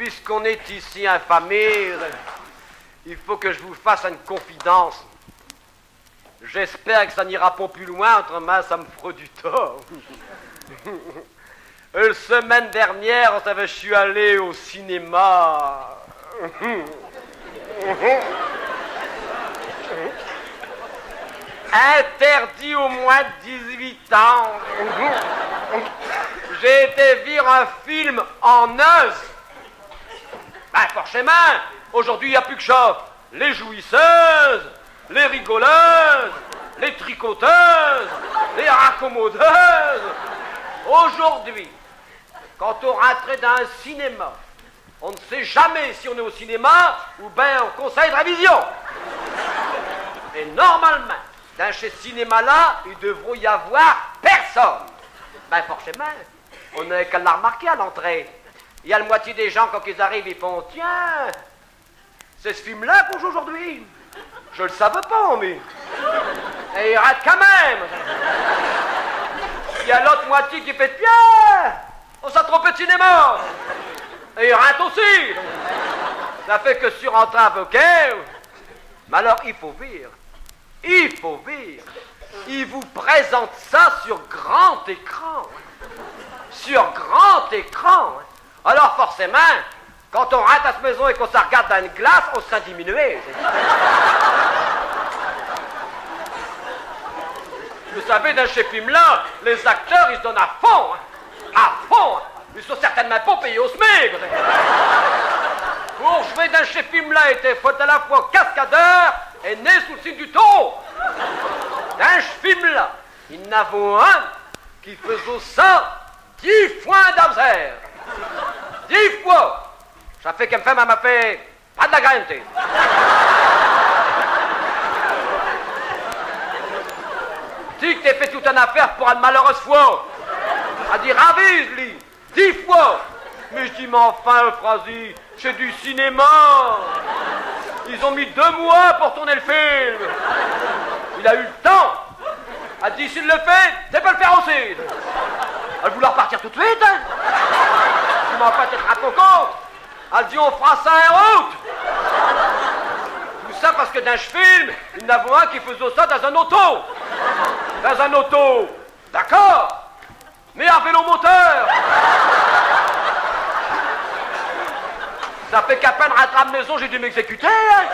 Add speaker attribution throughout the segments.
Speaker 1: puisqu'on est ici infamés, il faut que je vous fasse une confidence. J'espère que ça n'ira pas plus loin, autrement ça me fera du tort. La semaine dernière, vous savez, je suis allé au cinéma. Interdit au moins de 18 ans. J'ai été voir un film en os. Ben forcément, aujourd'hui il n'y a plus que ça. Les jouisseuses, les rigoleuses, les tricoteuses, les raccommodeuses. Aujourd'hui, quand on rentrait dans un cinéma, on ne sait jamais si on est au cinéma ou bien au conseil de révision. Et normalement, dans ce cinéma-là, il devrait y avoir personne. Ben forcément, on n'a qu'à la remarquer à l'entrée. Il y a la moitié des gens, quand ils arrivent, ils font « Tiens, c'est ce film-là qu'on joue aujourd'hui. Je le savais pas, mais... » Et il rate quand même. Il y a l'autre moitié qui fait « Tiens, on s'est trompé de cinéma. » Et il rate aussi. Ça fait que sur un train ok. Mais alors, il faut dire... Il vous présente ça sur grand écran. Sur grand écran. Alors forcément, quand on rentre à cette maison et qu'on se regarde dans une glace, on se sent diminué. Vous savez, dans ces films-là, les acteurs, ils se donnent à fond. À fond. Ils sont certainement pas payés au SMIC. Pour jouer dans ces films-là, il faut à la fois cascadeur et né sous le signe du taureau. Dans ce film-là, il y en avait un qui faisait ça 10 fois d'absère. 10 fois. Ça fait qu'une femme m'a fait pas de la graine. Si que t'es fait toute une affaire pour une malheureuse fois. A dit ravise, lui. 10 fois. Mais je dis, mais enfin, Phrasi, c'est du cinéma. Ils ont mis 2 mois pour tourner le film. Il a eu le temps. A dit, s'il le fait, tu peux le faire aussi. Elle voulait repartir tout de suite. Hein. Je m'en fais être à ton compte. Elle dit, on fera ça en route. Tout ça parce que dans ce film, il y en avait un qui faisait ça dans un auto. Dans un auto. D'accord. Mais à vélo moteur. Ça fait qu'à peine rentré à la maison, j'ai dû m'exécuter. Hein.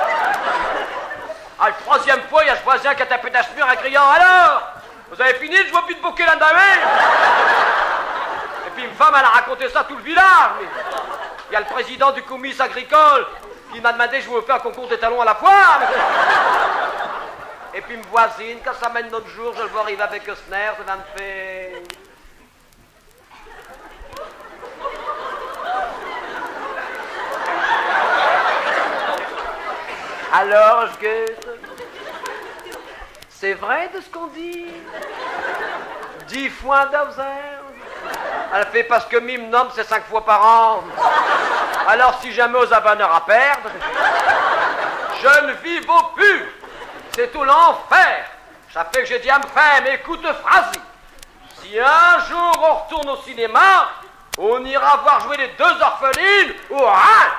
Speaker 1: Ah, le 3e fois, il y a ce voisin qui a tapé dans ce mur en criant « Alors, vous avez fini de jouer plus de bouquet là-dedans ?» Et puis une femme, elle a raconté ça à tout le village. Il y a le président du comice agricole qui m'a demandé je vais faire un concours des talons à la foire. Et puis une voisine, quand ça mène notre jour, je le vois arriver avec un snare, ça va me faire... Alors, je guette. C'est vrai de ce qu'on dit. 10 fois d'absère. Elle fait parce que mime nomme, c'est 5 fois par an. Alors, si jamais vous avez un heure à perdre, je ne vis plus. C'est tout l'enfer. Ça fait que j'ai dit à me faire, mais écoute, Phrasi. Si un jour on retourne au cinéma, on ira voir jouer les 2 orphelines ou rien.